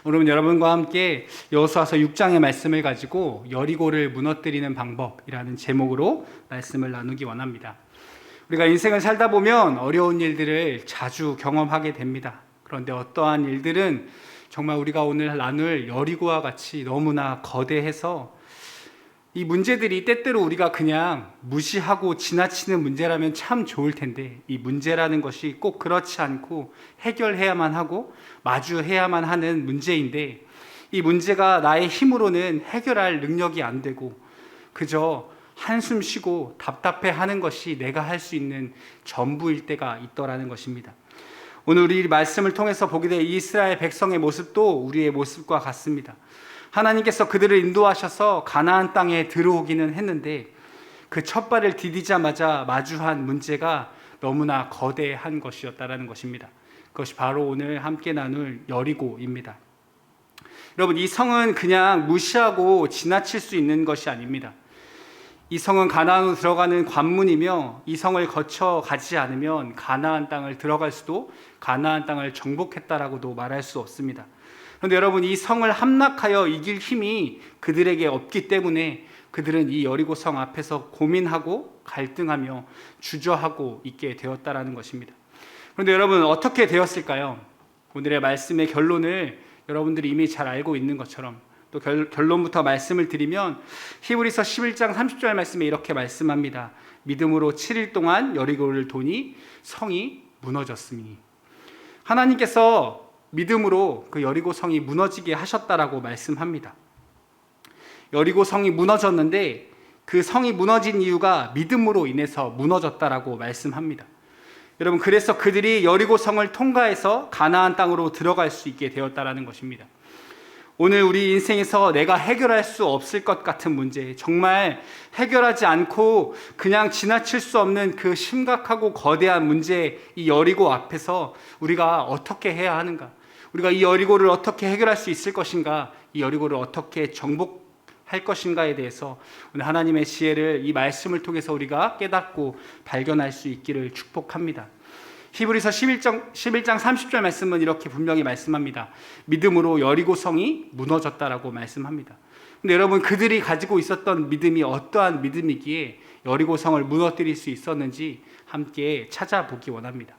오늘은 여러분과 함께 여호수아서 6장의 말씀을 가지고 여리고를 무너뜨리는 방법이라는 제목으로 말씀을 나누기 원합니다. 우리가 인생을 살다 보면 어려운 일들을 자주 경험하게 됩니다. 그런데 어떠한 일들은 정말 우리가 오늘 나눌 여리고와 같이 너무나 거대해서 이 문제들이 때때로 우리가 그냥 무시하고 지나치는 문제라면 참 좋을 텐데, 이 문제라는 것이 꼭 그렇지 않고 해결해야만 하고 마주해야만 하는 문제인데, 이 문제가 나의 힘으로는 해결할 능력이 안 되고 그저 한숨 쉬고 답답해하는 것이 내가 할 수 있는 전부일 때가 있더라는 것입니다. 오늘 우리 말씀을 통해서 보게 될 이스라엘 백성의 모습도 우리의 모습과 같습니다. 하나님께서 그들을 인도하셔서 가나안 땅에 들어오기는 했는데 그 첫 발을 디디자마자 마주한 문제가 너무나 거대한 것이었다라는 것입니다. 그것이 바로 오늘 함께 나눌 여리고입니다. 여러분, 이 성은 그냥 무시하고 지나칠 수 있는 것이 아닙니다. 이 성은 가나안으로 들어가는 관문이며, 이 성을 거쳐 가지 않으면 가나안 땅을 들어갈 수도, 가나안 땅을 정복했다라고도 말할 수 없습니다. 그런데 여러분, 이 성을 함락하여 이길 힘이 그들에게 없기 때문에 그들은 이 여리고 성 앞에서 고민하고 갈등하며 주저하고 있게 되었다라는 것입니다. 그런데 여러분, 어떻게 되었을까요? 오늘의 말씀의 결론을 여러분들이 이미 잘 알고 있는 것처럼, 또 결론부터 말씀을 드리면 히브리서 11장 30절 말씀에 이렇게 말씀합니다. 믿음으로 7일 동안 여리고를 도니 성이 무너졌으니. 하나님께서 믿음으로 그 여리고 성이 무너지게 하셨다라고 말씀합니다. 여리고 성이 무너졌는데 그 성이 무너진 이유가 믿음으로 인해서 무너졌다라고 말씀합니다. 여러분, 그래서 그들이 여리고 성을 통과해서 가나안 땅으로 들어갈 수 있게 되었다라는 것입니다. 오늘 우리 인생에서 내가 해결할 수 없을 것 같은 문제, 정말 해결하지 않고 그냥 지나칠 수 없는 그 심각하고 거대한 문제, 이 여리고 앞에서 우리가 어떻게 해야 하는가? 우리가 이 여리고를 어떻게 해결할 수 있을 것인가? 이 여리고를 어떻게 정복할 것인가에 대해서 오늘 하나님의 지혜를 이 말씀을 통해서 우리가 깨닫고 발견할 수 있기를 축복합니다. 히브리서 11장 30절 말씀은 이렇게 분명히 말씀합니다. 믿음으로 여리고 성이 무너졌다라고 말씀합니다. 근데 여러분, 그들이 가지고 있었던 믿음이 어떠한 믿음이기에 여리고 성을 무너뜨릴 수 있었는지 함께 찾아보기 원합니다.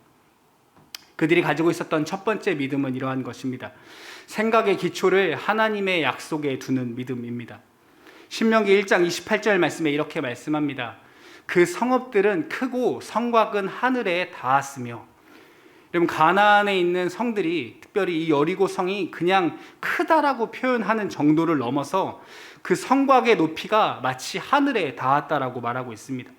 그들이 가지고 있었던 첫 번째 믿음은 이러한 것입니다. 생각의 기초를 하나님의 약속에 두는 믿음입니다. 신명기 1장 28절 말씀에 이렇게 말씀합니다. 그 성읍들은 크고 성곽은 하늘에 닿았으며. 여러분, 가나안에 있는 성들이, 특별히 이 여리고 성이 그냥 크다라고 표현하는 정도를 넘어서 그 성곽의 높이가 마치 하늘에 닿았다라고 말하고 있습니다.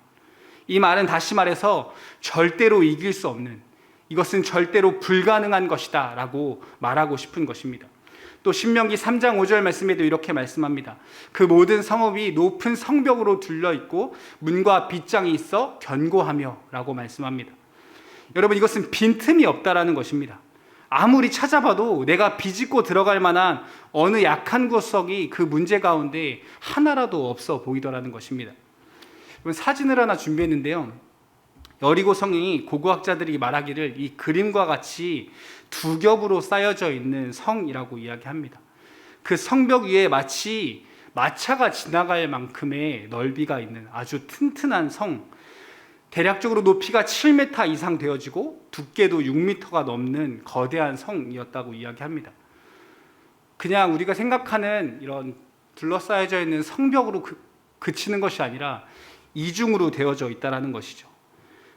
이 말은 다시 말해서 절대로 이길 수 없는, 이것은 절대로 불가능한 것이다 라고 말하고 싶은 것입니다. 또 신명기 3장 5절 말씀에도 이렇게 말씀합니다. 그 모든 성읍이 높은 성벽으로 둘러있고 문과 빗장이 있어 견고하며 라고 말씀합니다. 여러분, 이것은 빈틈이 없다라는 것입니다. 아무리 찾아봐도 내가 비집고 들어갈 만한 어느 약한 구석이 그 문제 가운데 하나라도 없어 보이더라는 것입니다. 사진을 하나 준비했는데요. 여리고 성이 고고학자들이 말하기를 이 그림과 같이 두 겹으로 쌓여져 있는 성이라고 이야기합니다. 그 성벽 위에 마치 마차가 지나갈 만큼의 넓이가 있는 아주 튼튼한 성, 대략적으로 높이가 7m 이상 되어지고 두께도 6m가 넘는 거대한 성이었다고 이야기합니다. 그냥 우리가 생각하는 이런 둘러싸여져 있는 성벽으로 그치는 것이 아니라 이중으로 되어져 있다는 것이죠.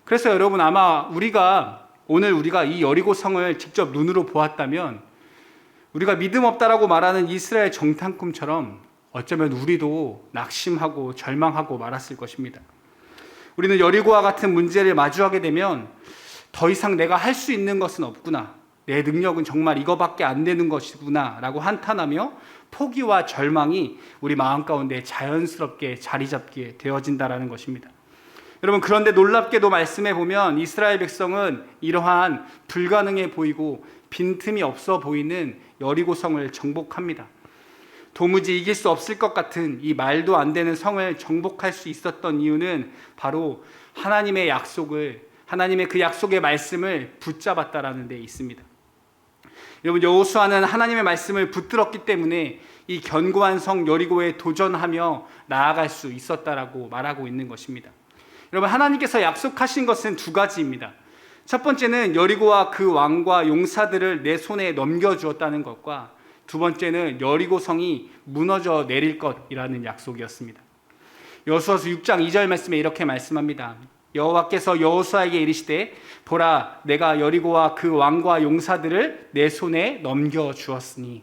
그래서 여러분, 아마 오늘 우리가 이 여리고 성을 직접 눈으로 보았다면 우리가 믿음 없다라고 말하는 이스라엘 정탐꾼처럼 어쩌면 우리도 낙심하고 절망하고 말았을 것입니다. 우리는 여리고와 같은 문제를 마주하게 되면 더 이상 내가 할 수 있는 것은 없구나, 내 능력은 정말 이거밖에 안 되는 것이구나 라고 한탄하며 포기와 절망이 우리 마음 가운데 자연스럽게 자리 잡게 되어진다라는 것입니다. 여러분, 그런데 놀랍게도 말씀해 보면 이스라엘 백성은 이러한 불가능해 보이고 빈틈이 없어 보이는 여리고 성을 정복합니다. 도무지 이길 수 없을 것 같은 이 말도 안 되는 성을 정복할 수 있었던 이유는 바로 하나님의 그 약속의 말씀을 붙잡았다라는 데 있습니다. 여러분, 여호수아는 하나님의 말씀을 붙들었기 때문에 이 견고한 성 여리고에 도전하며 나아갈 수 있었다라고 말하고 있는 것입니다. 여러분, 하나님께서 약속하신 것은 두 가지입니다. 첫 번째는 여리고와 그 왕과 용사들을 내 손에 넘겨주었다는 것과 두 번째는 여리고 성이 무너져 내릴 것이라는 약속이었습니다. 여호수아서 6장 2절 말씀에 이렇게 말씀합니다. 여호와께서 여호수아에게 이르시되 보라, 내가 여리고와 그 왕과 용사들을 내 손에 넘겨주었으니.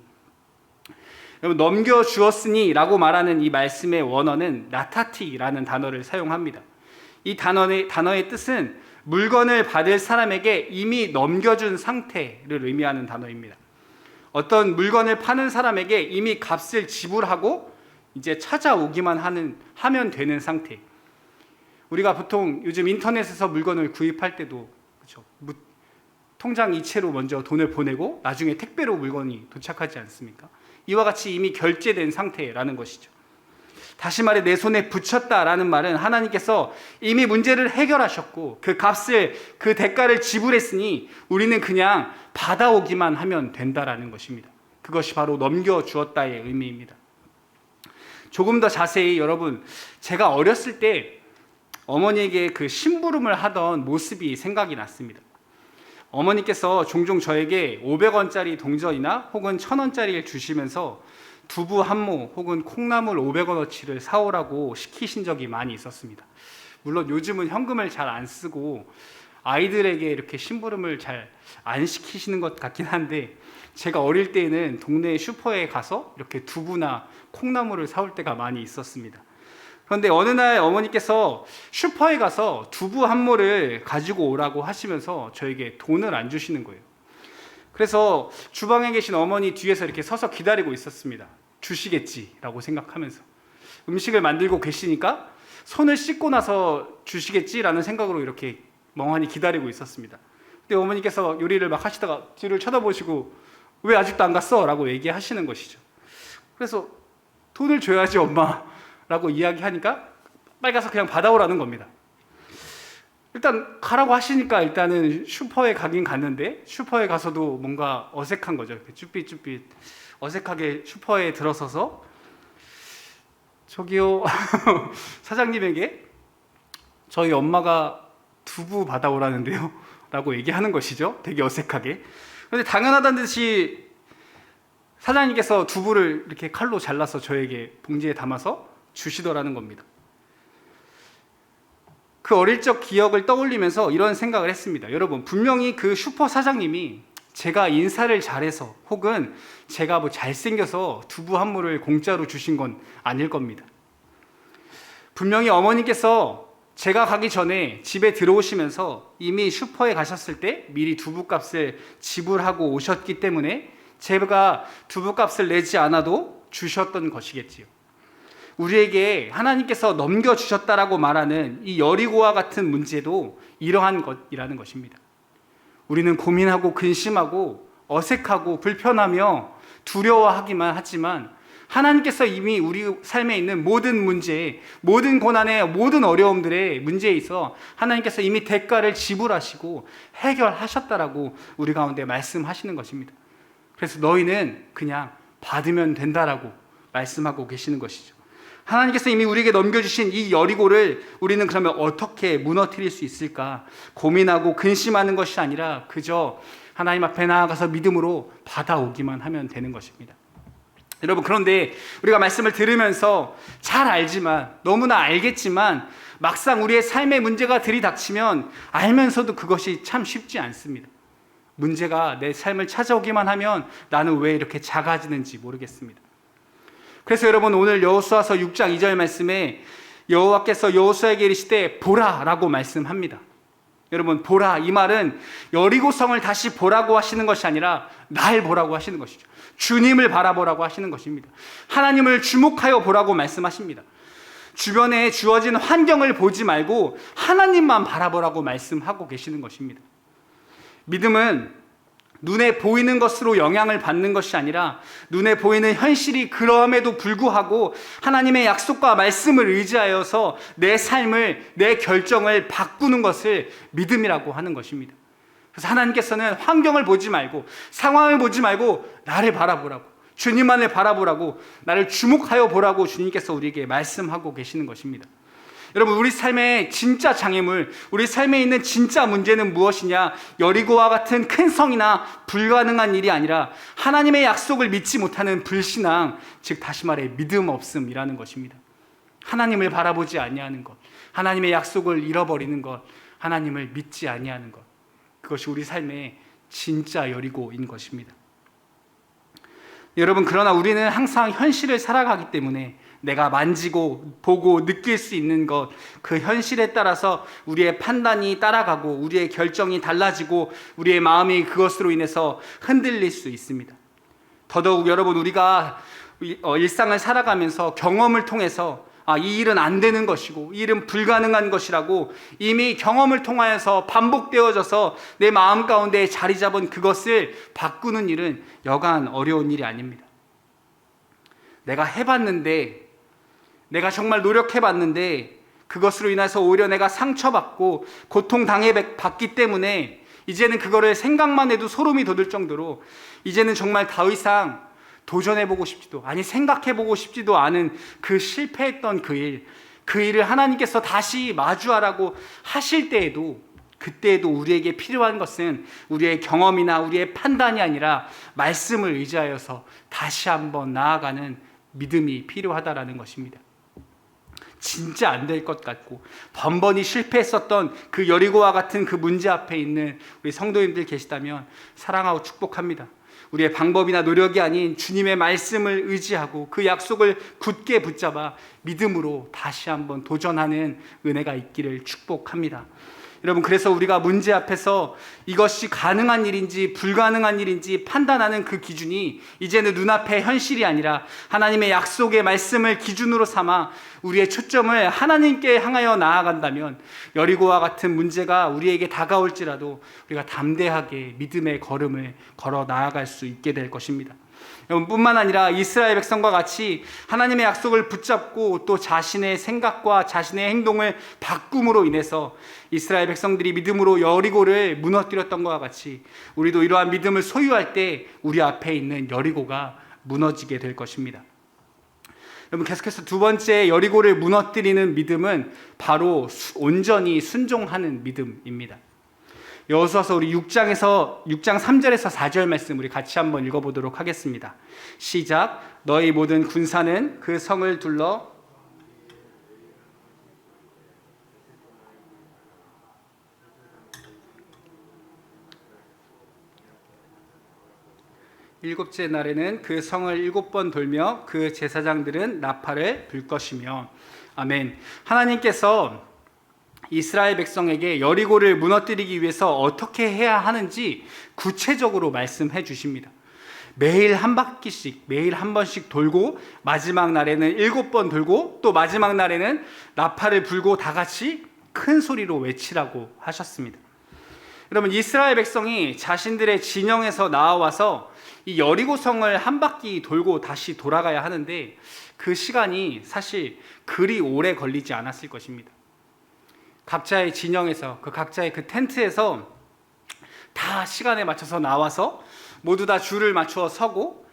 여러분, 넘겨주었으니 라고 말하는 이 말씀의 원어는 나타티라는 단어를 사용합니다. 이 단어의 뜻은 물건을 받을 사람에게 이미 넘겨준 상태를 의미하는 단어입니다. 어떤 물건을 파는 사람에게 이미 값을 지불하고 이제 찾아오기만 하면 되는 상태. 우리가 보통 요즘 인터넷에서 물건을 구입할 때도 그렇죠. 통장 이체로 먼저 돈을 보내고 나중에 택배로 물건이 도착하지 않습니까? 이와 같이 이미 결제된 상태라는 것이죠. 다시 말해 내 손에 붙였다라는 말은 하나님께서 이미 문제를 해결하셨고 그 값을, 그 대가를 지불했으니 우리는 그냥 받아오기만 하면 된다라는 것입니다. 그것이 바로 넘겨주었다의 의미입니다. 조금 더 자세히 여러분, 제가 어렸을 때 어머니에게 그 심부름을 하던 모습이 생각이 났습니다. 어머니께서 종종 저에게 500원짜리 동전이나 혹은 1000원짜리를 주시면서 두부 한 모 혹은 콩나물 500원어치를 사오라고 시키신 적이 많이 있었습니다. 물론 요즘은 현금을 잘 안 쓰고 아이들에게 이렇게 심부름을 잘 안 시키시는 것 같긴 한데, 제가 어릴 때에는 동네 슈퍼에 가서 이렇게 두부나 콩나물을 사올 때가 많이 있었습니다. 그런데 어느 날 어머니께서 슈퍼에 가서 두부 한 모를 가지고 오라고 하시면서 저에게 돈을 안 주시는 거예요. 그래서 주방에 계신 어머니 뒤에서 이렇게 서서 기다리고 있었습니다. 주시겠지라고 생각하면서. 음식을 만들고 계시니까 손을 씻고 나서 주시겠지라는 생각으로 이렇게 멍하니 기다리고 있었습니다. 근데 어머니께서 요리를 막 하시다가 뒤를 쳐다보시고 왜 아직도 안 갔어? 라고 얘기하시는 것이죠. 그래서 돈을 줘야지 엄마 라고 이야기하니까 빨리 가서 그냥 받아오라는 겁니다. 일단 가라고 하시니까 일단은 슈퍼에 가긴 갔는데 슈퍼에 가서도 뭔가 어색한 거죠. 쭈삣쭈삣 어색하게 슈퍼에 들어서서 저기요 사장님에게 저희 엄마가 두부 받아오라는데요 라고 얘기하는 것이죠. 되게 어색하게. 그런데 당연하다는 듯이 사장님께서 두부를 이렇게 칼로 잘라서 저에게 봉지에 담아서 주시더라는 겁니다. 그 어릴 적 기억을 떠올리면서 이런 생각을 했습니다. 여러분, 분명히 그 슈퍼 사장님이 제가 인사를 잘해서 혹은 제가 뭐 잘생겨서 두부 한 모를 공짜로 주신 건 아닐 겁니다. 분명히 어머니께서 제가 가기 전에 집에 들어오시면서 이미 슈퍼에 가셨을 때 미리 두부값을 지불하고 오셨기 때문에 제가 두부값을 내지 않아도 주셨던 것이겠지요. 우리에게 하나님께서 넘겨주셨다라고 말하는 이 여리고와 같은 문제도 이러한 것이라는 것입니다. 우리는 고민하고 근심하고 어색하고 불편하며 두려워하기만 하지만 하나님께서 이미 우리 삶에 있는 모든 문제, 모든 고난의 모든 어려움들의 문제에 있어 하나님께서 이미 대가를 지불하시고 해결하셨다라고 우리 가운데 말씀하시는 것입니다. 그래서 너희는 그냥 받으면 된다라고 말씀하고 계시는 것이죠. 하나님께서 이미 우리에게 넘겨주신 이 여리고를 우리는 그러면 어떻게 무너뜨릴 수 있을까 고민하고 근심하는 것이 아니라 그저 하나님 앞에 나아가서 믿음으로 받아오기만 하면 되는 것입니다. 여러분, 그런데 우리가 말씀을 들으면서 잘 알지만, 너무나 알겠지만 막상 우리의 삶의 문제가 들이닥치면 알면서도 그것이 참 쉽지 않습니다. 문제가 내 삶을 찾아오기만 하면 나는 왜 이렇게 작아지는지 모르겠습니다. 그래서 여러분, 오늘 여호수아서 6장 2절 말씀에 여호와께서 여호수아에게 이르시되 보라 라고 말씀합니다. 여러분, 보라, 이 말은 여리고성을 다시 보라고 하시는 것이 아니라 날 보라고 하시는 것이죠. 주님을 바라보라고 하시는 것입니다. 하나님을 주목하여 보라고 말씀하십니다. 주변에 주어진 환경을 보지 말고 하나님만 바라보라고 말씀하고 계시는 것입니다. 믿음은 눈에 보이는 것으로 영향을 받는 것이 아니라 눈에 보이는 현실이 그럼에도 불구하고 하나님의 약속과 말씀을 의지하여서 내 삶을, 내 결정을 바꾸는 것을 믿음이라고 하는 것입니다. 그래서 하나님께서는 환경을 보지 말고 상황을 보지 말고 나를 바라보라고, 주님만을 바라보라고, 나를 주목하여 보라고 주님께서 우리에게 말씀하고 계시는 것입니다. 여러분, 우리 삶의 진짜 장애물, 우리 삶에 있는 진짜 문제는 무엇이냐? 여리고와 같은 큰 성이나 불가능한 일이 아니라 하나님의 약속을 믿지 못하는 불신앙, 즉 다시 말해 믿음 없음이라는 것입니다. 하나님을 바라보지 아니하는 것, 하나님의 약속을 잃어버리는 것, 하나님을 믿지 아니하는 것, 그것이 우리 삶의 진짜 여리고인 것입니다. 여러분, 그러나 우리는 항상 현실을 살아가기 때문에 내가 만지고 보고 느낄 수 있는 것, 그 현실에 따라서 우리의 판단이 따라가고 우리의 결정이 달라지고 우리의 마음이 그것으로 인해서 흔들릴 수 있습니다. 더더욱 여러분, 우리가 일상을 살아가면서 경험을 통해서 이 일은 안 되는 것이고 이 일은 불가능한 것이라고 이미 경험을 통하여서 반복되어져서 내 마음 가운데 자리 잡은 그것을 바꾸는 일은 여간 어려운 일이 아닙니다. 내가 해봤는데, 내가 정말 노력해봤는데 그것으로 인해서 오히려 내가 상처받고 고통당해봤기 때문에 이제는 그거를 생각만 해도 소름이 돋을 정도로 이제는 정말 더 이상 도전해보고 싶지도, 아니 생각해보고 싶지도 않은 그 실패했던 그 일을 하나님께서 다시 마주하라고 하실 때에도, 그때에도 우리에게 필요한 것은 우리의 경험이나 우리의 판단이 아니라 말씀을 의지하여서 다시 한번 나아가는 믿음이 필요하다라는 것입니다. 진짜 안 될 것 같고 번번이 실패했었던 그 여리고와 같은 그 문제 앞에 있는 우리 성도님들 계시다면 사랑하고 축복합니다. 우리의 방법이나 노력이 아닌 주님의 말씀을 의지하고 그 약속을 굳게 붙잡아 믿음으로 다시 한번 도전하는 은혜가 있기를 축복합니다. 여러분, 그래서 우리가 문제 앞에서 이것이 가능한 일인지 불가능한 일인지 판단하는 그 기준이 이제는 눈앞의 현실이 아니라 하나님의 약속의 말씀을 기준으로 삼아 우리의 초점을 하나님께 향하여 나아간다면 여리고와 같은 문제가 우리에게 다가올지라도 우리가 담대하게 믿음의 걸음을 걸어 나아갈 수 있게 될 것입니다. 뿐만 아니라 이스라엘 백성과 같이 하나님의 약속을 붙잡고 또 자신의 생각과 자신의 행동을 바꿈으로 인해서 이스라엘 백성들이 믿음으로 여리고를 무너뜨렸던 것과 같이 우리도 이러한 믿음을 소유할 때 우리 앞에 있는 여리고가 무너지게 될 것입니다. 여러분, 계속해서 두 번째 여리고를 무너뜨리는 믿음은 바로 온전히 순종하는 믿음입니다. 여호수아서 우리 6장 3절에서 4절 말씀 우리 같이 한번 읽어보도록 하겠습니다. 시작. 너희 모든 군사는 그 성을 둘러 일곱째 날에는 그 성을 7번 돌며 그 제사장들은 나팔을 불 것이며. 아멘. 하나님께서 이스라엘 백성에게 여리고를 무너뜨리기 위해서 어떻게 해야 하는지 구체적으로 말씀해 주십니다. 매일 한 바퀴씩, 매일 한 번씩 돌고 마지막 날에는 7번 돌고 또 마지막 날에는 나팔을 불고 다 같이 큰 소리로 외치라고 하셨습니다. 여러분, 이스라엘 백성이 자신들의 진영에서 나와서 이 여리고 성을 한 바퀴 돌고 다시 돌아가야 하는데 그 시간이 사실 그리 오래 걸리지 않았을 것입니다. 각자의 진영에서 각자의 그 텐트에서 다 시간에 맞춰서 나와서 모두 다 줄을 맞춰 서고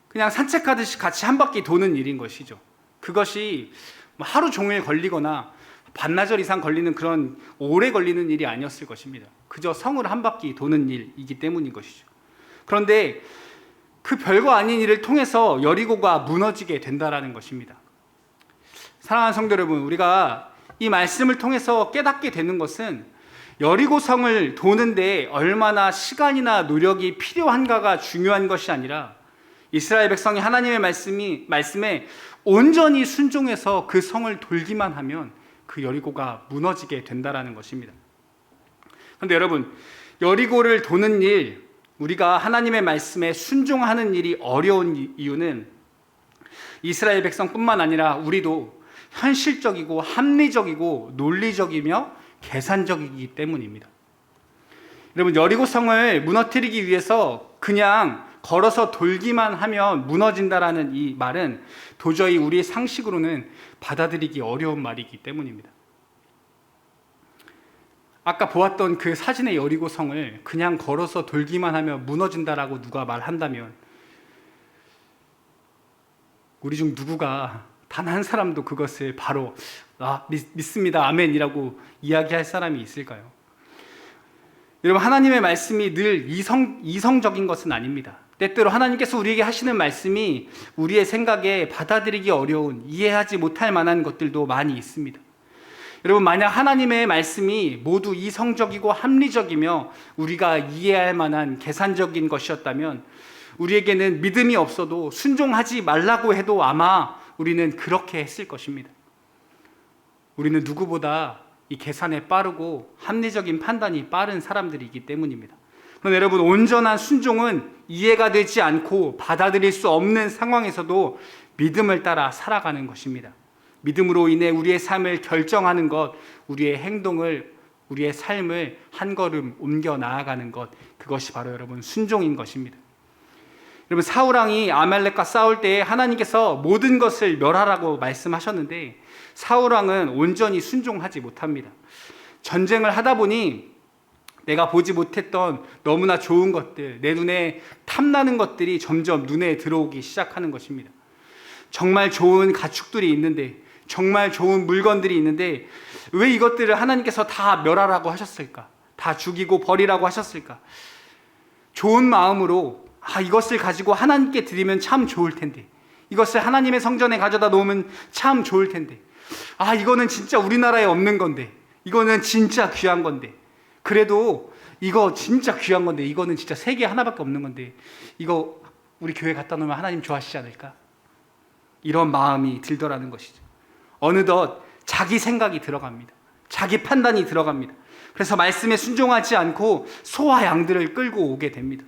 그냥 산책하듯이 같이 한 바퀴 도는 일인 것이죠. 그것이 하루 종일 걸리거나 반나절 이상 걸리는 그런 오래 걸리는 일이 아니었을 것입니다. 그저 성을 한 바퀴 도는 일이기 때문인 것이죠. 그런데 그 별거 아닌 일을 통해서 여리고가 무너지게 된다라는 것입니다. 사랑하는 성도 여러분, 우리가 이 말씀을 통해서 깨닫게 되는 것은 여리고 성을 도는데 얼마나 시간이나 노력이 필요한가가 중요한 것이 아니라 이스라엘 백성이 하나님의 말씀에 온전히 순종해서 그 성을 돌기만 하면 그 여리고가 무너지게 된다라는 것입니다. 그런데 여러분, 여리고를 도는 일, 우리가 하나님의 말씀에 순종하는 일이 어려운 이유는 이스라엘 백성뿐만 아니라 우리도 현실적이고 합리적이고 논리적이며 계산적이기 때문입니다. 여러분, 여리고성을 무너뜨리기 위해서 그냥 걸어서 돌기만 하면 무너진다라는 이 말은 도저히 우리의 상식으로는 받아들이기 어려운 말이기 때문입니다. 아까 보았던 그 사진의 여리고성을 그냥 걸어서 돌기만 하면 무너진다라고 누가 말한다면 우리 중 누구가 단 한 사람도 그것을 바로 믿습니다, 아멘이라고 이야기할 사람이 있을까요? 여러분, 하나님의 말씀이 늘 이성적인 것은 아닙니다. 때때로 하나님께서 우리에게 하시는 말씀이 우리의 생각에 받아들이기 어려운, 이해하지 못할 만한 것들도 많이 있습니다. 여러분, 만약 하나님의 말씀이 모두 이성적이고 합리적이며 우리가 이해할 만한 계산적인 것이었다면 우리에게는 믿음이 없어도 순종하지 말라고 해도 아마 우리는 그렇게 했을 것입니다. 우리는 누구보다 이 계산에 빠르고 합리적인 판단이 빠른 사람들이기 때문입니다. 그런데 여러분, 온전한 순종은 이해가 되지 않고 받아들일 수 없는 상황에서도 믿음을 따라 살아가는 것입니다. 믿음으로 인해 우리의 삶을 결정하는 것, 우리의 행동을, 우리의 삶을 한 걸음 옮겨 나아가는 것, 그것이 바로 여러분 순종인 것입니다. 여러분, 사울왕이 아말렉과 싸울 때 하나님께서 모든 것을 멸하라고 말씀하셨는데 사울왕은 온전히 순종하지 못합니다. 전쟁을 하다 보니 내가 보지 못했던 너무나 좋은 것들, 내 눈에 탐나는 것들이 점점 눈에 들어오기 시작하는 것입니다. 정말 좋은 가축들이 있는데, 정말 좋은 물건들이 있는데 왜 이것들을 하나님께서 다 멸하라고 하셨을까? 다 죽이고 버리라고 하셨을까? 좋은 마음으로 이것을 가지고 하나님께 드리면 참 좋을 텐데, 이것을 하나님의 성전에 가져다 놓으면 참 좋을 텐데, 이거는 진짜 우리나라에 없는 건데, 이거는 진짜 귀한 건데, 그래도 이거 진짜 귀한 건데, 이거는 진짜 세계에 하나밖에 없는 건데, 이거 우리 교회 갖다 놓으면 하나님 좋아하시지 않을까? 이런 마음이 들더라는 것이죠. 어느덧 자기 생각이 들어갑니다. 자기 판단이 들어갑니다. 그래서 말씀에 순종하지 않고 소와 양들을 끌고 오게 됩니다.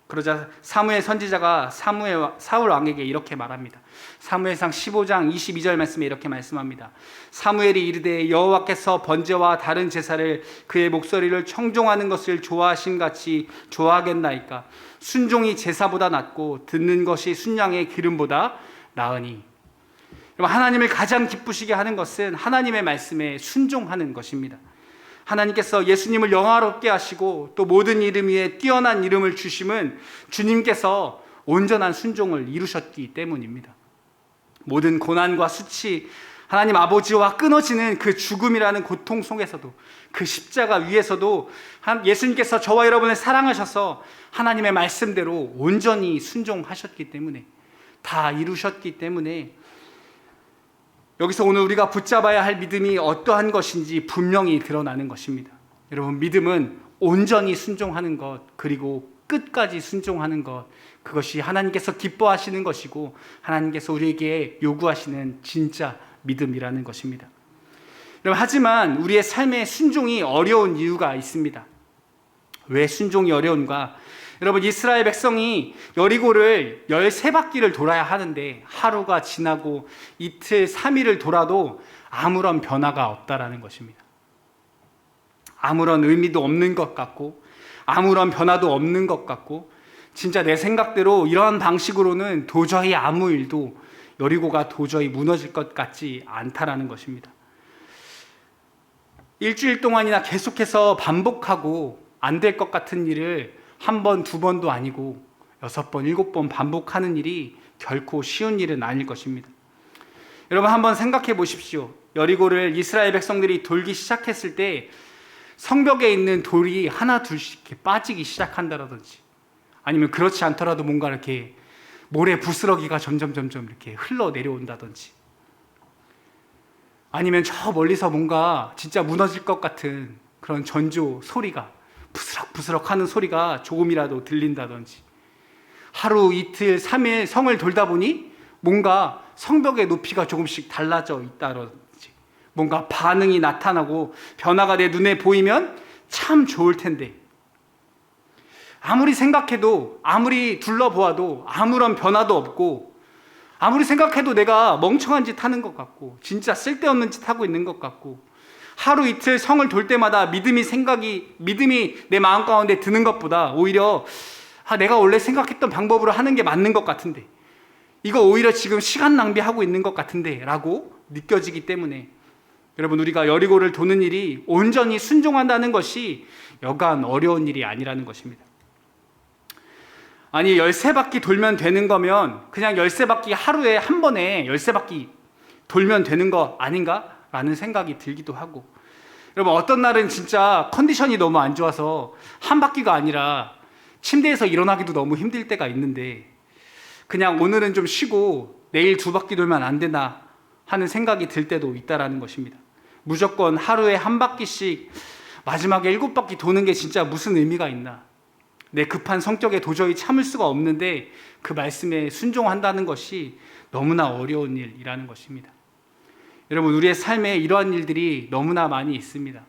그러자 사무엘 선지자가 사울 왕에게 이렇게 말합니다. 사무엘상 15장 22절 말씀에 이렇게 말씀합니다. 사무엘이 이르되 여호와께서 번제와 다른 제사를 그의 목소리를 청종하는 것을 좋아하심같이 좋아하겠나이까? 순종이 제사보다 낫고 듣는 것이 순양의 기름보다 나으니. 하나님을 가장 기쁘시게 하는 것은 하나님의 말씀에 순종하는 것입니다. 하나님께서 예수님을 영화롭게 하시고 또 모든 이름 위에 뛰어난 이름을 주심은 주님께서 온전한 순종을 이루셨기 때문입니다. 모든 고난과 수치, 하나님 아버지와 끊어지는 그 죽음이라는 고통 속에서도, 그 십자가 위에서도 예수님께서 저와 여러분을 사랑하셔서 하나님의 말씀대로 온전히 순종하셨기 때문에, 다 이루셨기 때문에 여기서 오늘 우리가 붙잡아야 할 믿음이 어떠한 것인지 분명히 드러나는 것입니다. 여러분, 믿음은 온전히 순종하는 것, 그리고 끝까지 순종하는 것, 그것이 하나님께서 기뻐하시는 것이고 하나님께서 우리에게 요구하시는 진짜 믿음이라는 것입니다. 여러분, 하지만 우리의 삶의 순종이 어려운 이유가 있습니다. 왜 순종이 어려운가? 여러분, 이스라엘 백성이 여리고를 13바퀴를 돌아야 하는데 하루가 지나고 이틀, 3일을 돌아도 아무런 변화가 없다라는 것입니다. 아무런 의미도 없는 것 같고 아무런 변화도 없는 것 같고, 진짜 내 생각대로 이러한 방식으로는 도저히 아무 일도, 여리고가 도저히 무너질 것 같지 않다라는 것입니다. 일주일 동안이나 계속해서 반복하고 안 될 것 같은 일을 한 번, 두 번도 아니고 6번, 7번 반복하는 일이 결코 쉬운 일은 아닐 것입니다. 여러분, 한번 생각해 보십시오. 여리고를 이스라엘 백성들이 돌기 시작했을 때 성벽에 있는 돌이 하나 둘씩 이렇게 빠지기 시작한다라든지, 아니면 그렇지 않더라도 뭔가 이렇게 모래 부스러기가 점점 이렇게 흘러 내려온다든지, 아니면 저 멀리서 뭔가 진짜 무너질 것 같은 그런 전조 소리가, 부스럭부스럭 하는 소리가 조금이라도 들린다든지, 하루, 이틀, 3일 성을 돌다 보니 뭔가 성벽의 높이가 조금씩 달라져 있다든지, 뭔가 반응이 나타나고 변화가 내 눈에 보이면 참 좋을 텐데, 아무리 생각해도, 아무리 둘러보아도 아무런 변화도 없고, 아무리 생각해도 내가 멍청한 짓 하는 것 같고 진짜 쓸데없는 짓 하고 있는 것 같고, 하루 이틀 성을 돌 때마다 믿음이 내 마음 가운데 드는 것보다 오히려 내가 원래 생각했던 방법으로 하는 게 맞는 것 같은데, 이거 오히려 지금 시간 낭비하고 있는 것 같은데 라고 느껴지기 때문에 여러분, 우리가 여리고를 도는 일이 온전히 순종한다는 것이 여간 어려운 일이 아니라는 것입니다. 아니, 13바퀴 돌면 되는 거면 그냥 13바퀴 하루에 한 번에 13바퀴 돌면 되는 거 아닌가? 라는 생각이 들기도 하고, 여러분, 어떤 날은 진짜 컨디션이 너무 안 좋아서 한 바퀴가 아니라 침대에서 일어나기도 너무 힘들 때가 있는데, 그냥 오늘은 좀 쉬고 내일 2바퀴 돌면 안 되나 하는 생각이 들 때도 있다라는 것입니다. 무조건 하루에 한 바퀴씩 마지막에 7바퀴 도는 게 진짜 무슨 의미가 있나? 내 급한 성격에 도저히 참을 수가 없는데 그 말씀에 순종한다는 것이 너무나 어려운 일이라는 것입니다. 여러분, 우리의 삶에 이러한 일들이 너무나 많이 있습니다.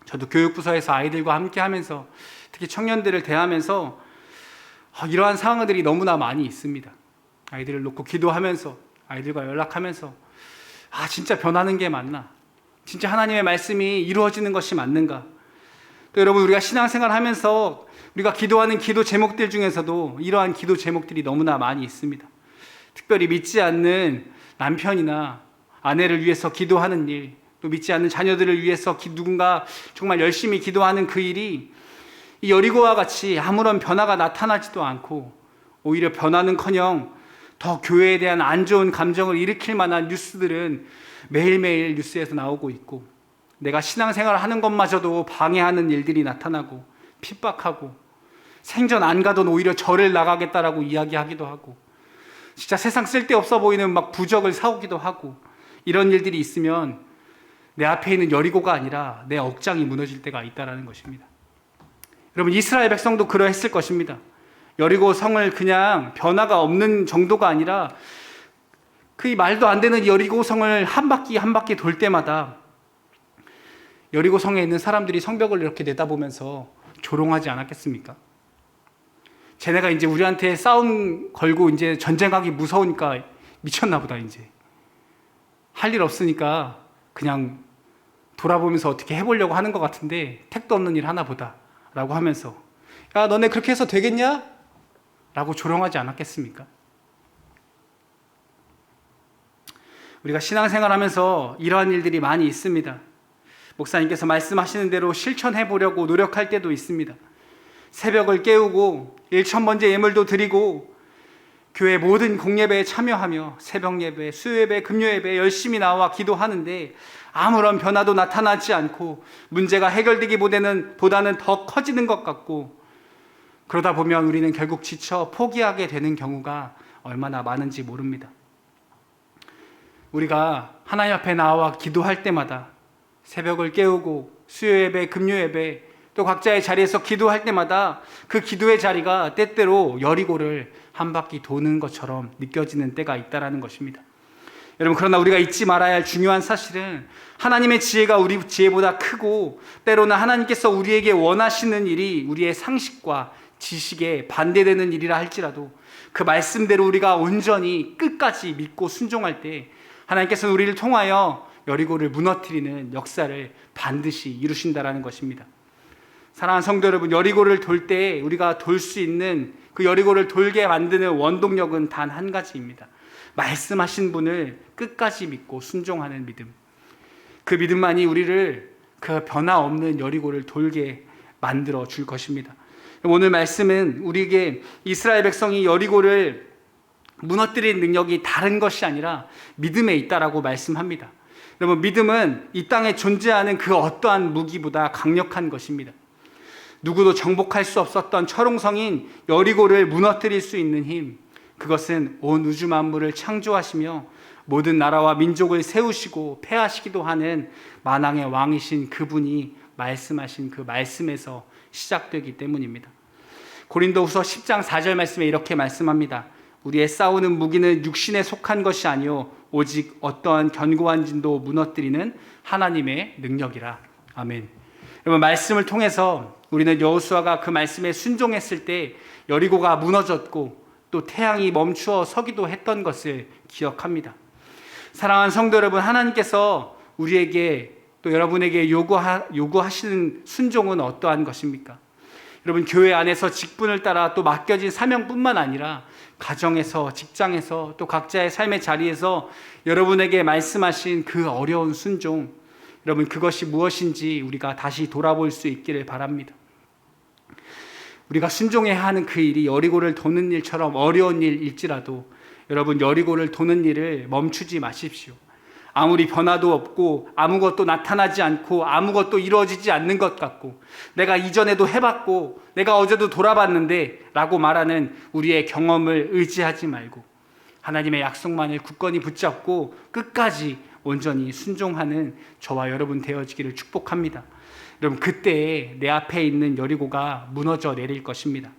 저도 교육부서에서 아이들과 함께 하면서, 특히 청년들을 대하면서 이러한 상황들이 너무나 많이 있습니다. 아이들을 놓고 기도하면서, 아이들과 연락하면서, 진짜 변하는 게 맞나? 진짜 하나님의 말씀이 이루어지는 것이 맞는가? 또 여러분, 우리가 신앙생활 하면서 우리가 기도하는 기도 제목들 중에서도 이러한 기도 제목들이 너무나 많이 있습니다. 특별히 믿지 않는 남편이나 아내를 위해서 기도하는 일, 또 믿지 않는 자녀들을 위해서 누군가 정말 열심히 기도하는 그 일이 이 여리고와 같이 아무런 변화가 나타나지도 않고, 오히려 변화는커녕 더 교회에 대한 안 좋은 감정을 일으킬 만한 뉴스들은 매일매일 뉴스에서 나오고 있고, 내가 신앙생활을 하는 것마저도 방해하는 일들이 나타나고 핍박하고, 생전 안 가던 오히려 절을 나가겠다라고 이야기하기도 하고, 진짜 세상 쓸데없어 보이는 막 부적을 사오기도 하고, 이런 일들이 있으면 내 앞에 있는 여리고가 아니라 내 억장이 무너질 때가 있다는 것입니다. 여러분, 이스라엘 백성도 그러했을 것입니다. 여리고 성을 그냥 변화가 없는 정도가 아니라 그 말도 안 되는 여리고 성을 한 바퀴 한 바퀴 돌 때마다 여리고 성에 있는 사람들이 성벽을 이렇게 내다보면서 조롱하지 않았겠습니까? 쟤네가 이제 우리한테 싸움 걸고 이제 전쟁하기 무서우니까 미쳤나 보다, 이제 할 일 없으니까 그냥 돌아보면서 어떻게 해보려고 하는 것 같은데 택도 없는 일 하나 보다 라고 하면서, 야, 너네 그렇게 해서 되겠냐? 라고 조롱하지 않았겠습니까? 우리가 신앙생활하면서 이러한 일들이 많이 있습니다. 목사님께서 말씀하시는 대로 실천해 보려고 노력할 때도 있습니다. 새벽을 깨우고 1,000번째 예물도 드리고 교회 모든 공예배에 참여하며 새벽 예배, 수요 예배, 금요 예배 열심히 나와 기도하는데 아무런 변화도 나타나지 않고 문제가 해결되기보다는 더 커지는 것 같고, 그러다 보면 우리는 결국 지쳐 포기하게 되는 경우가 얼마나 많은지 모릅니다. 우리가 하나님 앞에 나와 기도할 때마다, 새벽을 깨우고 수요 예배, 금요 예배, 또 각자의 자리에서 기도할 때마다 그 기도의 자리가 때때로 여리고를 한 바퀴 도는 것처럼 느껴지는 때가 있다는 것입니다. 여러분, 그러나 우리가 잊지 말아야 할 중요한 사실은 하나님의 지혜가 우리 지혜보다 크고, 때로는 하나님께서 우리에게 원하시는 일이 우리의 상식과 지식에 반대되는 일이라 할지라도 그 말씀대로 우리가 온전히 끝까지 믿고 순종할 때 하나님께서는 우리를 통하여 여리고를 무너뜨리는 역사를 반드시 이루신다라는 것입니다. 사랑하는 성도 여러분, 여리고를 돌 때 우리가 돌 수 있는, 그 여리고를 돌게 만드는 원동력은 단 한 가지입니다. 말씀하신 분을 끝까지 믿고 순종하는 믿음. 그 믿음만이 우리를 그 변화 없는 여리고를 돌게 만들어 줄 것입니다. 오늘 말씀은 우리에게 이스라엘 백성이 여리고를 무너뜨린 능력이 다른 것이 아니라 믿음에 있다라고 말씀합니다. 여러분, 믿음은 이 땅에 존재하는 그 어떠한 무기보다 강력한 것입니다. 누구도 정복할 수 없었던 철옹성인 여리고를 무너뜨릴 수 있는 힘, 그것은 온 우주 만물을 창조하시며 모든 나라와 민족을 세우시고 폐하시기도 하는 만왕의 왕이신 그분이 말씀하신 그 말씀에서 시작되기 때문입니다. 고린도후서 10장 4절 말씀에 이렇게 말씀합니다. 우리의 싸우는 무기는 육신에 속한 것이 아니요 오직 어떠한 견고한 진도 무너뜨리는 하나님의 능력이라. 아멘. 여러분, 말씀을 통해서 우리는 여호수아가 그 말씀에 순종했을 때 여리고가 무너졌고 또 태양이 멈추어 서기도 했던 것을 기억합니다. 사랑하는 성도 여러분, 하나님께서 우리에게 또 여러분에게 요구하시는 순종은 어떠한 것입니까? 여러분, 교회 안에서 직분을 따라 또 맡겨진 사명뿐만 아니라 가정에서, 직장에서, 또 각자의 삶의 자리에서 여러분에게 말씀하신 그 어려운 순종, 여러분 그것이 무엇인지 우리가 다시 돌아볼 수 있기를 바랍니다. 우리가 순종해야 하는 그 일이 여리고를 도는 일처럼 어려운 일일지라도 여러분 여리고를 도는 일을 멈추지 마십시오. 아무리 변화도 없고 아무것도 나타나지 않고 아무것도 이루어지지 않는 것 같고 내가 이전에도 해봤고 내가 어제도 돌아봤는데 라고 말하는 우리의 경험을 의지하지 말고 하나님의 약속만을 굳건히 붙잡고 끝까지 온전히 순종하는 저와 여러분 되어지기를 축복합니다. 여러분 그때 내 앞에 있는 여리고가 무너져 내릴 것입니다.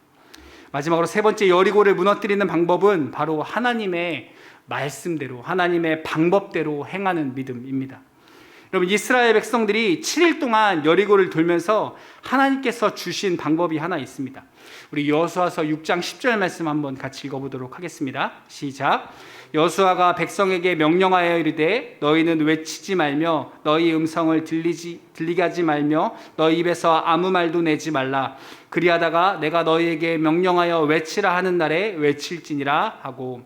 마지막으로 세 번째 여리고를 무너뜨리는 방법은 바로 하나님의 말씀대로 하나님의 방법대로 행하는 믿음입니다. 여러분 이스라엘 백성들이 7일 동안 여리고를 돌면서 하나님께서 주신 방법이 하나 있습니다. 우리 여호수아서 6장 10절 말씀 한번 같이 읽어보도록 하겠습니다. 시작. 여호수아가 백성에게 명령하여 이르되 너희는 외치지 말며 너희 음성을 들리게 하지 말며 너희 입에서 아무 말도 내지 말라. 그리하다가 내가 너희에게 명령하여 외치라 하는 날에 외칠지니라 하고.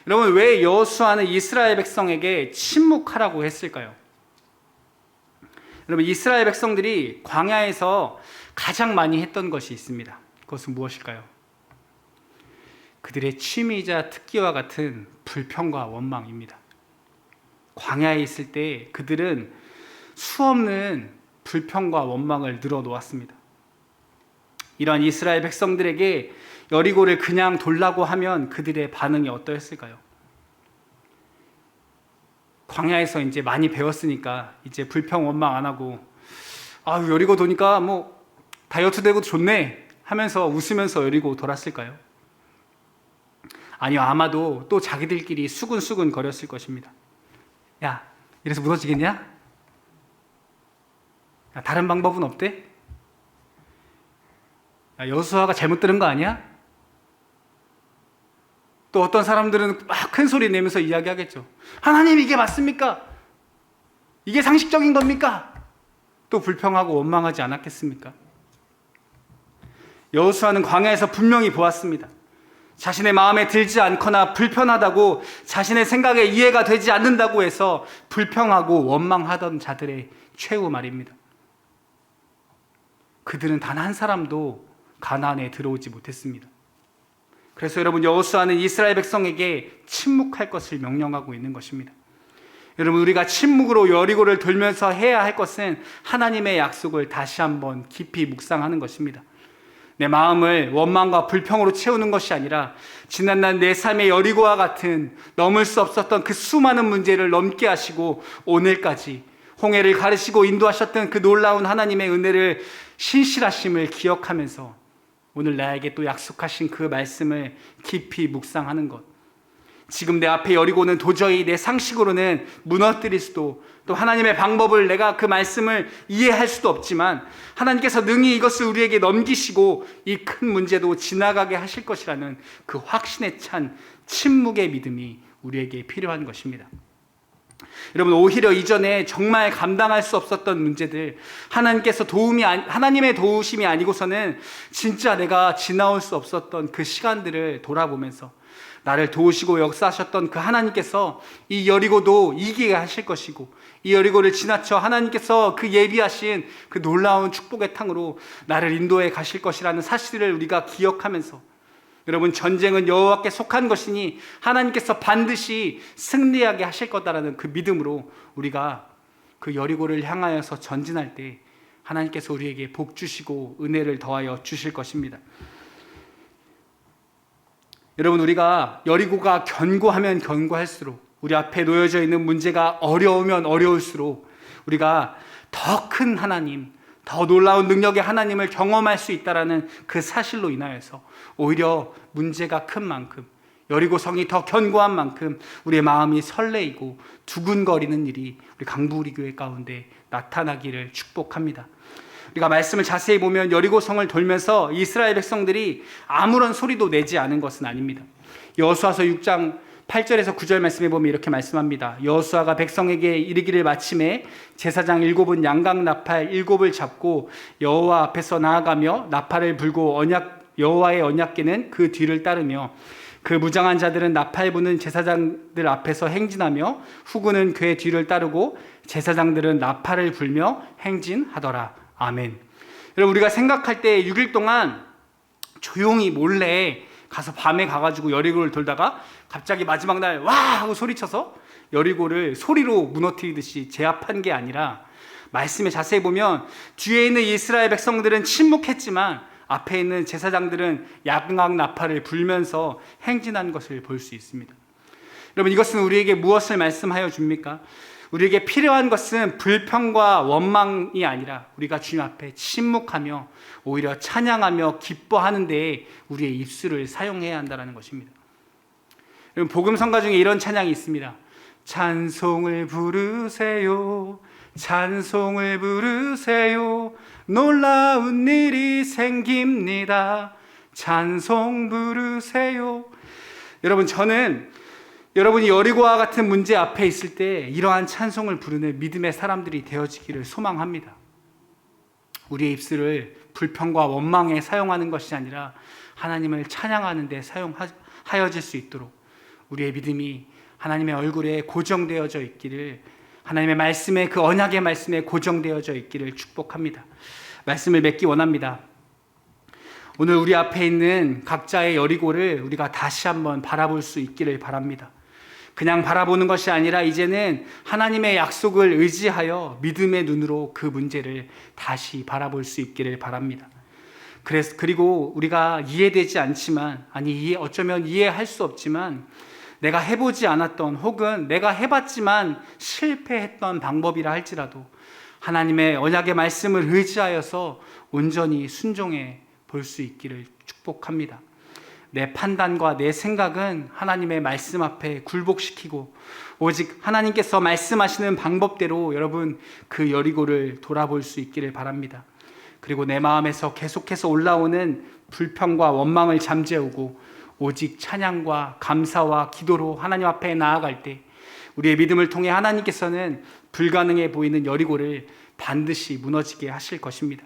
여러분 왜 여호수아는 이스라엘 백성에게 침묵하라고 했을까요? 여러분 이스라엘 백성들이 광야에서 가장 많이 했던 것이 있습니다. 그것은 무엇일까요? 그들의 취미이자 특기와 같은 불평과 원망입니다. 광야에 있을 때 그들은 수없는 불평과 원망을 늘어놓았습니다. 이러한 이스라엘 백성들에게 여리고를 그냥 돌라고 하면 그들의 반응이 어떠했을까요? 광야에서 이제 많이 배웠으니까 이제 불평 원망 안 하고 여리고 도니까 뭐 다이어트 되고 좋네 하면서 웃으면서 여리고 돌았을까요? 아니요, 아마도 또 자기들끼리 수근수근 거렸을 것입니다. 야, 이래서 무너지겠냐? 야, 다른 방법은 없대? 야, 여호수아가 잘못 들은 거 아니야? 또 어떤 사람들은 막 큰 소리 내면서 이야기하겠죠. 하나님 이게 맞습니까? 이게 상식적인 겁니까? 또 불평하고 원망하지 않았겠습니까? 여호수아는 광야에서 분명히 보았습니다. 자신의 마음에 들지 않거나 불편하다고 자신의 생각에 이해가 되지 않는다고 해서 불평하고 원망하던 자들의 최후 말입니다. 그들은 단 한 사람도 가나안에 들어오지 못했습니다. 그래서 여러분 여호수아는 이스라엘 백성에게 침묵할 것을 명령하고 있는 것입니다. 여러분 우리가 침묵으로 여리고를 돌면서 해야 할 것은 하나님의 약속을 다시 한번 깊이 묵상하는 것입니다. 내 마음을 원망과 불평으로 채우는 것이 아니라 지난날 내 삶의 여리고와 같은 넘을 수 없었던 그 수많은 문제를 넘게 하시고 오늘까지 홍해를 가르시고 인도하셨던 그 놀라운 하나님의 은혜를 신실하심을 기억하면서 오늘 나에게 또 약속하신 그 말씀을 깊이 묵상하는 것. 지금 내 앞에 여리고는 도저히 내 상식으로는 무너뜨릴 수도 또 하나님의 방법을 내가 그 말씀을 이해할 수도 없지만 하나님께서 능히 이것을 우리에게 넘기시고 이 큰 문제도 지나가게 하실 것이라는 그 확신에 찬 침묵의 믿음이 우리에게 필요한 것입니다. 여러분 오히려 이전에 정말 감당할 수 없었던 문제들 하나님의 도우심이 아니고서는 진짜 내가 지나올 수 없었던 그 시간들을 돌아보면서 나를 도우시고 역사하셨던 그 하나님께서 이 여리고도 이기게 하실 것이고 이 여리고를 지나쳐 하나님께서 그 예비하신 그 놀라운 축복의 탕으로 나를 인도해 가실 것이라는 사실을 우리가 기억하면서 여러분 전쟁은 여호와께 속한 것이니 하나님께서 반드시 승리하게 하실 거다라는 그 믿음으로 우리가 그 여리고를 향하여서 전진할 때 하나님께서 우리에게 복 주시고 은혜를 더하여 주실 것입니다. 여러분 우리가 여리고가 견고하면 견고할수록 우리 앞에 놓여져 있는 문제가 어려우면 어려울수록 우리가 더 큰 하나님, 더 놀라운 능력의 하나님을 경험할 수 있다는 그 사실로 인하여서 오히려 문제가 큰 만큼 여리고성이 더 견고한 만큼 우리의 마음이 설레이고 두근거리는 일이 우리 강부우리교회 가운데 나타나기를 축복합니다. 우리가 말씀을 자세히 보면 여리고성을 돌면서 이스라엘 백성들이 아무런 소리도 내지 않은 것은 아닙니다. 여호수아서 6장 8절에서 9절 말씀에 보면 이렇게 말씀합니다. 여호수아가 백성에게 이르기를 마침에 제사장 7은 양각 나팔 7을 잡고 여호와 앞에서 나아가며 나팔을 불고 여호와의 언약궤는 그 뒤를 따르며 그 무장한 자들은 나팔 부는 제사장들 앞에서 행진하며 후군은 궤 뒤를 따르고 제사장들은 나팔을 불며 행진하더라. 아멘. 여러분, 우리가 생각할 때 6일 동안 조용히 몰래 가서 밤에 가가지고 여리고를 돌다가 갑자기 마지막 날 와 하고 소리쳐서 여리고를 소리로 무너뜨리듯이 제압한 게 아니라, 말씀에 자세히 보면 뒤에 있는 이스라엘 백성들은 침묵했지만 앞에 있는 제사장들은 양악 나팔을 불면서 행진한 것을 볼 수 있습니다. 여러분, 이것은 우리에게 무엇을 말씀하여 줍니까? 우리에게 필요한 것은 불평과 원망이 아니라 우리가 주님 앞에 침묵하며 오히려 찬양하며 기뻐하는 데에 우리의 입술을 사용해야 한다는 것입니다. 여러분, 복음성가 중에 이런 찬양이 있습니다. 찬송을 부르세요, 찬송을 부르세요, 놀라운 일이 생깁니다, 찬송 부르세요. 여러분, 저는 여러분이 여리고와 같은 문제 앞에 있을 때 이러한 찬송을 부르는 믿음의 사람들이 되어지기를 소망합니다. 우리의 입술을 불평과 원망에 사용하는 것이 아니라 하나님을 찬양하는 데 사용하여질 수 있도록 우리의 믿음이 하나님의 얼굴에 고정되어져 있기를, 하나님의 말씀에, 그 언약의 말씀에 고정되어져 있기를 축복합니다. 말씀을 맺기 원합니다. 오늘 우리 앞에 있는 각자의 여리고를 우리가 다시 한번 바라볼 수 있기를 바랍니다. 그냥 바라보는 것이 아니라 이제는 하나님의 약속을 의지하여 믿음의 눈으로 그 문제를 다시 바라볼 수 있기를 바랍니다. 그리고 우리가 이해되지 않지만, 어쩌면 이해할 수 없지만, 내가 해보지 않았던 혹은 내가 해봤지만 실패했던 방법이라 할지라도 하나님의 언약의 말씀을 의지하여서 온전히 순종해 볼 수 있기를 축복합니다. 내 판단과 내 생각은 하나님의 말씀 앞에 굴복시키고 오직 하나님께서 말씀하시는 방법대로 여러분 그 여리고를 돌아볼 수 있기를 바랍니다. 그리고 내 마음에서 계속해서 올라오는 불평과 원망을 잠재우고 오직 찬양과 감사와 기도로 하나님 앞에 나아갈 때 우리의 믿음을 통해 하나님께서는 불가능해 보이는 여리고를 반드시 무너지게 하실 것입니다.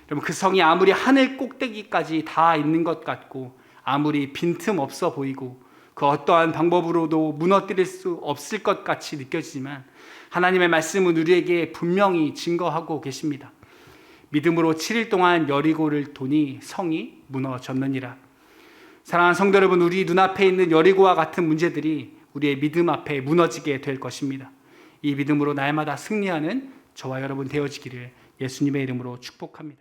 여러분, 그 성이 아무리 하늘 꼭대기까지 다 있는 것 같고 아무리 빈틈없어 보이고 그 어떠한 방법으로도 무너뜨릴 수 없을 것 같이 느껴지지만 하나님의 말씀은 우리에게 분명히 증거하고 계십니다. 믿음으로 7일 동안 여리고를 도니 성이 무너졌느니라. 사랑하는 성도 여러분, 우리 눈앞에 있는 여리고와 같은 문제들이 우리의 믿음 앞에 무너지게 될 것입니다. 이 믿음으로 날마다 승리하는 저와 여러분 되어지기를 예수님의 이름으로 축복합니다.